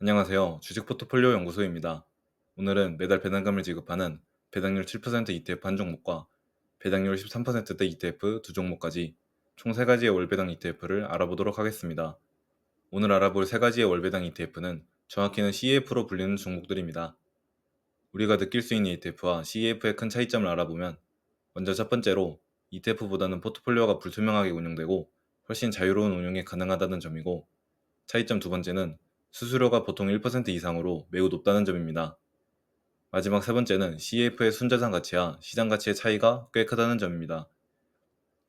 안녕하세요. 주식 포트폴리오 연구소입니다. 오늘은 매달 배당금을 지급하는 배당률 7% ETF 한 종목과 배당률 13%대 ETF 두 종목까지 총 3가지의 월배당 ETF를 알아보도록 하겠습니다. 오늘 알아볼 3가지의 월배당 ETF는 정확히는 CEF로 불리는 종목들입니다. 우리가 느낄 수 있는 ETF와 CEF의 큰 차이점을 알아보면, 먼저 첫 번째로 ETF보다는 포트폴리오가 불투명하게 운영되고 훨씬 자유로운 운용이 가능하다는 점이고, 차이점 두 번째는 수수료가 보통 1% 이상으로 매우 높다는 점입니다. 마지막 세 번째는 CEF의 순자산 가치와 시장 가치의 차이가 꽤 크다는 점입니다.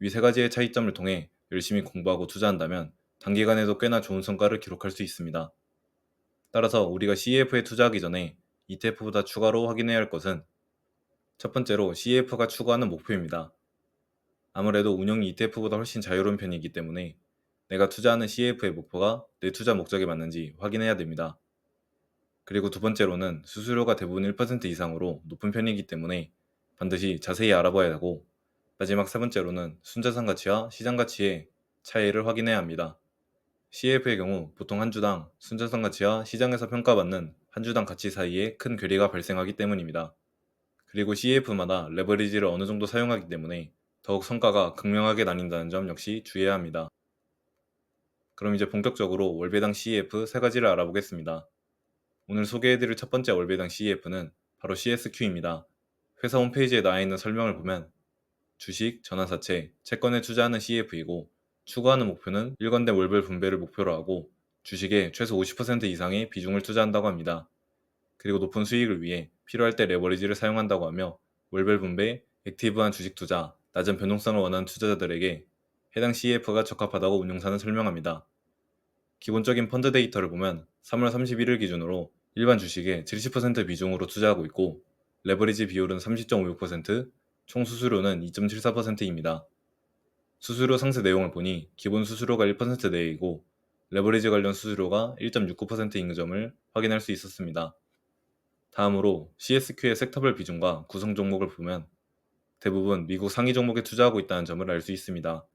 위 세 가지의 차이점을 통해 열심히 공부하고 투자한다면 단기간에도 꽤나 좋은 성과를 기록할 수 있습니다. 따라서 우리가 CEF에 투자하기 전에 ETF보다 추가로 확인해야 할 것은, 첫 번째로 CEF가 추구하는 목표입니다. 아무래도 운영이 ETF보다 훨씬 자유로운 편이기 때문에 내가 투자하는 CEF의 목표가 내 투자 목적에 맞는지 확인해야 됩니다. 그리고 두 번째로는 수수료가 대부분 1% 이상으로 높은 편이기 때문에 반드시 자세히 알아봐야 하고, 마지막 세 번째로는 순자산 가치와 시장 가치의 차이를 확인해야 합니다. CF의 경우 보통 한 주당 순자산 가치와 시장에서 평가받는 한 주당 가치 사이에 큰 괴리가 발생하기 때문입니다. 그리고 CF마다 레버리지를 어느 정도 사용하기 때문에 더욱 성과가 극명하게 나뉜다는 점 역시 주의해야 합니다. 그럼 이제 본격적으로 월배당 CF 세 가지를 알아보겠습니다. 오늘 소개해드릴 첫 번째 월배당 CEF는 바로 CSQ입니다. 회사 홈페이지에 나와 있는 설명을 보면 주식, 전환사채, 채권에 투자하는 CEF이고, 추구하는 목표는 일관된 월별 분배를 목표로 하고 주식에 최소 50% 이상의 비중을 투자한다고 합니다. 그리고 높은 수익을 위해 필요할 때 레버리지를 사용한다고 하며, 월별 분배, 액티브한 주식 투자, 낮은 변동성을 원하는 투자자들에게 해당 CEF가 적합하다고 운용사는 설명합니다. 기본적인 펀드 데이터를 보면 3월 31일 기준으로 일반 주식의 70% 비중으로 투자하고 있고, 레버리지 비율은 30.56%, 총 수수료는 2.74%입니다. 수수료 상세 내용을 보니 기본 수수료가 1% 내외이고 레버리지 관련 수수료가 1.69%인 점을 확인할 수 있었습니다. 다음으로 CSQ의 섹터별 비중과 구성 종목을 보면 대부분 미국 상위 종목에 투자하고 있다는 점을 알 수 있습니다.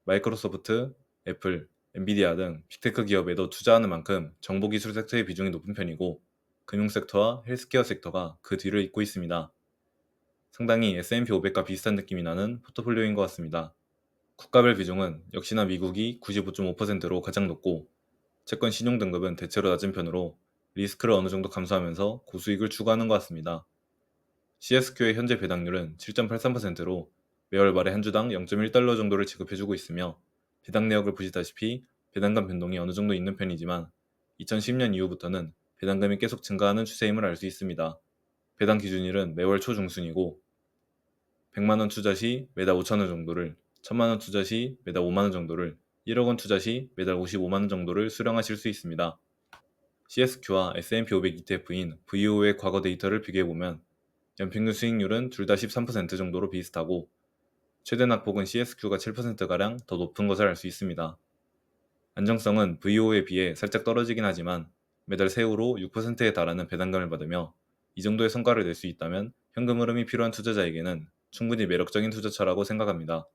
마이크로소프트, 애플, 엔비디아 등 빅테크 기업에도 투자하는 만큼 정보기술 섹터의 비중이 높은 편이고, 금융섹터와 헬스케어 섹터가 그 뒤를 잇고 있습니다. 상당히 S&P 500과 비슷한 느낌이 나는 포트폴리오인 것 같습니다. 국가별 비중은 역시나 미국이 95.5%로 가장 높고, 채권 신용 등급은 대체로 낮은 편으로 리스크를 어느 정도 감수하면서 고수익을 추구하는 것 같습니다. CSQ의 현재 배당률은 7.83%로 매월 말에 한 주당 0.1달러 정도를 지급해주고 있으며, 배당 내역을 보시다시피 배당금 변동이 어느 정도 있는 편이지만 2010년 이후부터는 배당금이 계속 증가하는 추세임을 알 수 있습니다. 배당 기준일은 매월 초중순이고, 100만원 투자 시 매달 5천원 정도를, 1000만원 투자 시 매달 5만원 정도를, 1억원 투자 시 매달 55만원 정도를 수령하실 수 있습니다. CSQ와 S&P 500 ETF인 VO의 과거 데이터를 비교해보면 연평균 수익률은 둘 다 13% 정도로 비슷하고, 최대 낙폭은 CSQ가 7%가량 더 높은 것을 알 수 있습니다. 안정성은 VO에 비해 살짝 떨어지긴 하지만 매달 세후로 6%에 달하는 배당금을 받으며, 이 정도의 성과를 낼 수 있다면 현금 흐름이 필요한 투자자에게는 충분히 매력적인 투자처라고 생각합니다.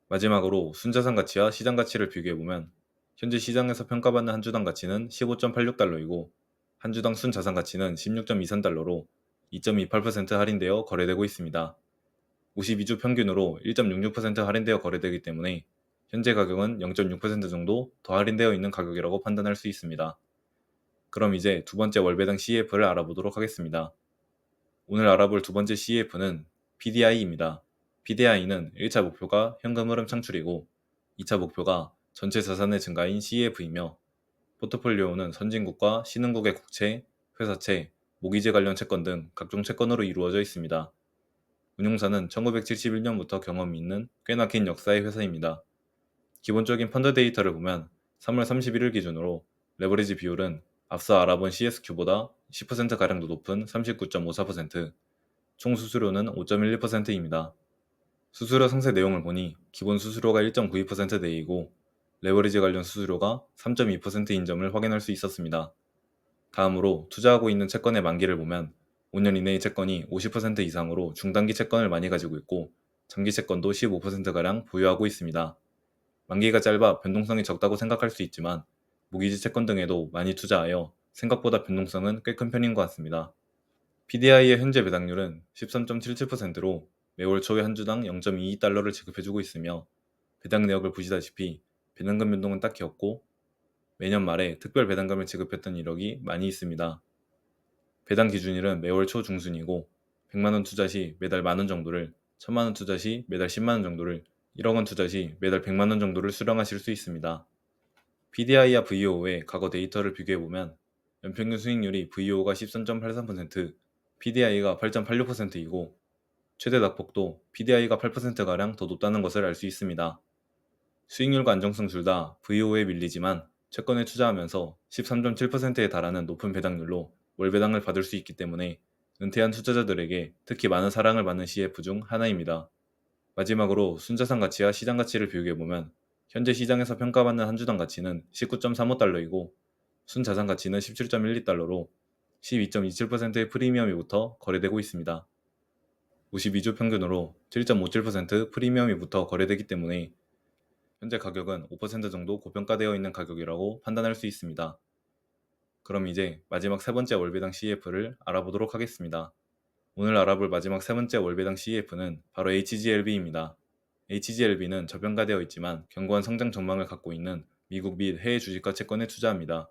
마지막으로 순자산 가치와 시장 가치를 비교해보면 현재 시장에서 평가받는 한 주당 가치는 15.86달러이고 한 주당 순자산 가치는 16.23달러로 2.28% 할인되어 거래되고 있습니다. 52주 평균으로 1.66% 할인되어 거래되기 때문에 현재 가격은 0.6% 정도 더 할인되어 있는 가격이라고 판단할 수 있습니다. 그럼 이제 두 번째 월배당 CEF를 알아보도록 하겠습니다. 오늘 알아볼 두 번째 CEF는 PDI입니다. PDI는 1차 목표가 현금 흐름 창출이고 2차 목표가 전체 자산의 증가인 CEF이며, 포트폴리오는 선진국과 신흥국의 국채, 회사채, 모기지 관련 채권 등 각종 채권으로 이루어져 있습니다. 운용사는 1971년부터 경험이 있는 꽤나 긴 역사의 회사입니다. 기본적인 펀드 데이터를 보면 3월 31일 기준으로 레버리지 비율은 앞서 알아본 CSQ보다 10%가량 더 높은 39.54%, 총 수수료는 5.11%입니다. 수수료 상세 내용을 보니 기본 수수료가 1.92% 내이고 레버리지 관련 수수료가 3.2%인 점을 확인할 수 있었습니다. 다음으로 투자하고 있는 채권의 만기를 보면 5년 이내의 채권이 50% 이상으로 중단기 채권을 많이 가지고 있고, 장기 채권도 15%가량 보유하고 있습니다. 만기가 짧아 변동성이 적다고 생각할 수 있지만 모기지 채권 등에도 많이 투자하여 생각보다 변동성은 꽤 큰 편인 것 같습니다. PDI의 현재 배당률은 13.77%로 매월 초에 한 주당 0.22달러를 지급해주고 있으며 배당 내역을 보시다시피 배당금 변동은 딱히 없고 매년 말에 특별 배당금을 지급했던 이력이 많이 있습니다. 배당 기준일은 매월 초 중순이고 100만원 투자 시 매달 만원 정도를, 1000만원 투자 시 매달 10만원 정도를, 1억원 투자 시 매달 100만원 정도를 수령하실 수 있습니다. PDI와 VOO의 과거 데이터를 비교해보면 연평균 수익률이 VOO가 13.83%, PDI가 8.86%이고 최대 낙폭도 PDI가 8%가량 더 높다는 것을 알 수 있습니다. 수익률과 안정성 둘 다 VOO에 밀리지만 채권에 투자하면서 13.7%에 달하는 높은 배당률로 월배당을 받을 수 있기 때문에 은퇴한 투자자들에게 특히 많은 사랑을 받는 CF 중 하나입니다. 마지막으로 순자산 가치와 시장 가치를 비교해보면 현재 시장에서 평가받는 한 주당 가치는 19.35달러이고 순자산 가치는 17.12달러로 12.27%의 프리미엄이 붙어 거래되고 있습니다. 52주 평균으로 7.57% 프리미엄이 붙어 거래되기 때문에 현재 가격은 5% 정도 고평가되어 있는 가격이라고 판단할 수 있습니다. 그럼 이제 마지막 세 번째 월배당 CEF를 알아보도록 하겠습니다. 오늘 알아볼 마지막 세 번째 월배당 CEF는 바로 HGLB입니다. HGLB는 저평가되어 있지만 견고한 성장 전망을 갖고 있는 미국 및 해외 주식과 채권에 투자합니다.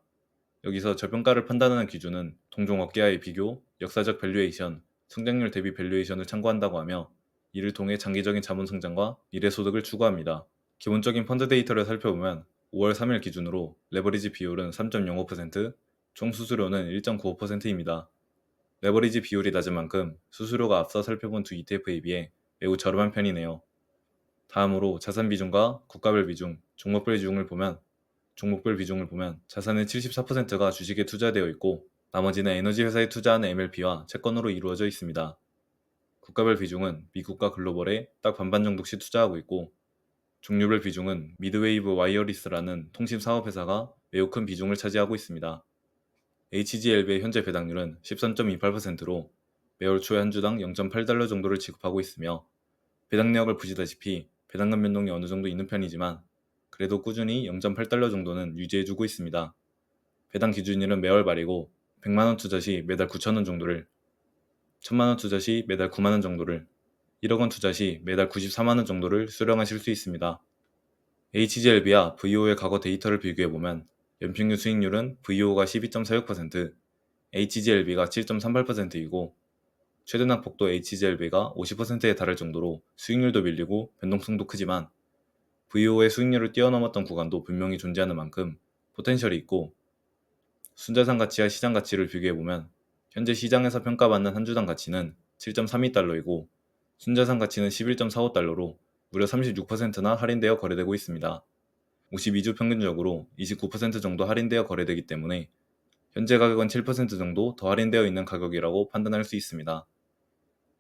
여기서 저평가를 판단하는 기준은 동종 업계와의 비교, 역사적 밸류에이션, 성장률 대비 밸류에이션을 참고한다고 하며 이를 통해 장기적인 자본 성장과 미래 소득을 추구합니다. 기본적인 펀드 데이터를 살펴보면 5월 3일 기준으로 레버리지 비율은 3.05%, 총 수수료는 1.95%입니다. 레버리지 비율이 낮은 만큼 수수료가 앞서 살펴본 두 ETF에 비해 매우 저렴한 편이네요. 다음으로 자산 비중과 국가별 비중, 종목별 비중을 보면 자산의 74%가 주식에 투자되어 있고 나머지는 에너지 회사에 투자하는 MLP와 채권으로 이루어져 있습니다. 국가별 비중은 미국과 글로벌에 딱 반반 정도씩 투자하고 있고 종류별 비중은 미드웨이브 와이어리스라는 통신 사업 회사가 매우 큰 비중을 차지하고 있습니다. HGLB의 현재 배당률은 13.28%로 매월 초에 한 주당 0.8달러 정도를 지급하고 있으며 배당 내역을 보시다시피 배당금 변동이 어느 정도 있는 편이지만 그래도 꾸준히 0.8달러 정도는 유지해주고 있습니다. 배당 기준일은 매월 말이고 100만원 투자 시 매달 9천원 정도를, 1000만원 투자 시 매달 9만원 정도를, 1억원 투자 시 매달 94만원 정도를 수령하실 수 있습니다. HGLB와 VO의 과거 데이터를 비교해보면 연평균 수익률은 VO가 12.46%, HGLB가 7.38%이고 최대 낙폭도 HGLB가 50%에 달할 정도로 수익률도 밀리고 변동성도 크지만 VO의 수익률을 뛰어넘었던 구간도 분명히 존재하는 만큼 포텐셜이 있고 순자산 가치와 시장 가치를 비교해보면 현재 시장에서 평가받는 한 주당 가치는 7.32달러이고 순자산 가치는 11.45달러로 무려 36%나 할인되어 거래되고 있습니다. 52주 평균적으로 29% 정도 할인되어 거래되기 때문에 현재 가격은 7% 정도 더 할인되어 있는 가격이라고 판단할 수 있습니다.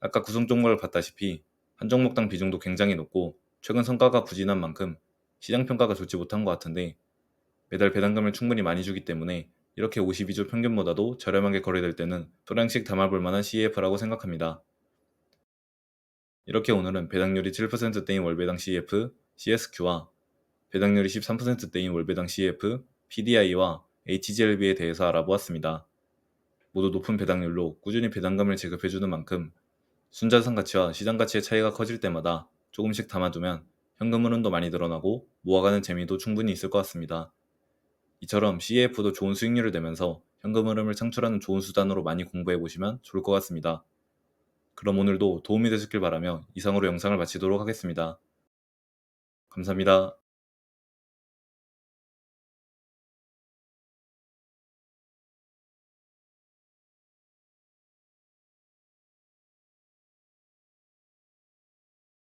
아까 구성 종목을 봤다시피 한 종목당 비중도 굉장히 높고 최근 성과가 부진한 만큼 시장 평가가 좋지 못한 것 같은데 매달 배당금을 충분히 많이 주기 때문에 이렇게 52주 평균보다도 저렴하게 거래될 때는 소량씩 담아볼 만한 CEF라고 생각합니다. 이렇게 오늘은 배당률이 7%대인 월배당 CEF, CSQ와 배당률이 13%대인 월배당 CEF, PDI와 HGLB에 대해서 알아보았습니다. 모두 높은 배당률로 꾸준히 배당금을 지급해주는 만큼 순자산 가치와 시장 가치의 차이가 커질 때마다 조금씩 담아두면 현금 흐름도 많이 늘어나고 모아가는 재미도 충분히 있을 것 같습니다. 이처럼 CEF도 좋은 수익률을 내면서 현금 흐름을 창출하는 좋은 수단으로 많이 공부해보시면 좋을 것 같습니다. 그럼 오늘도 도움이 되셨길 바라며 이상으로 영상을 마치도록 하겠습니다. 감사합니다.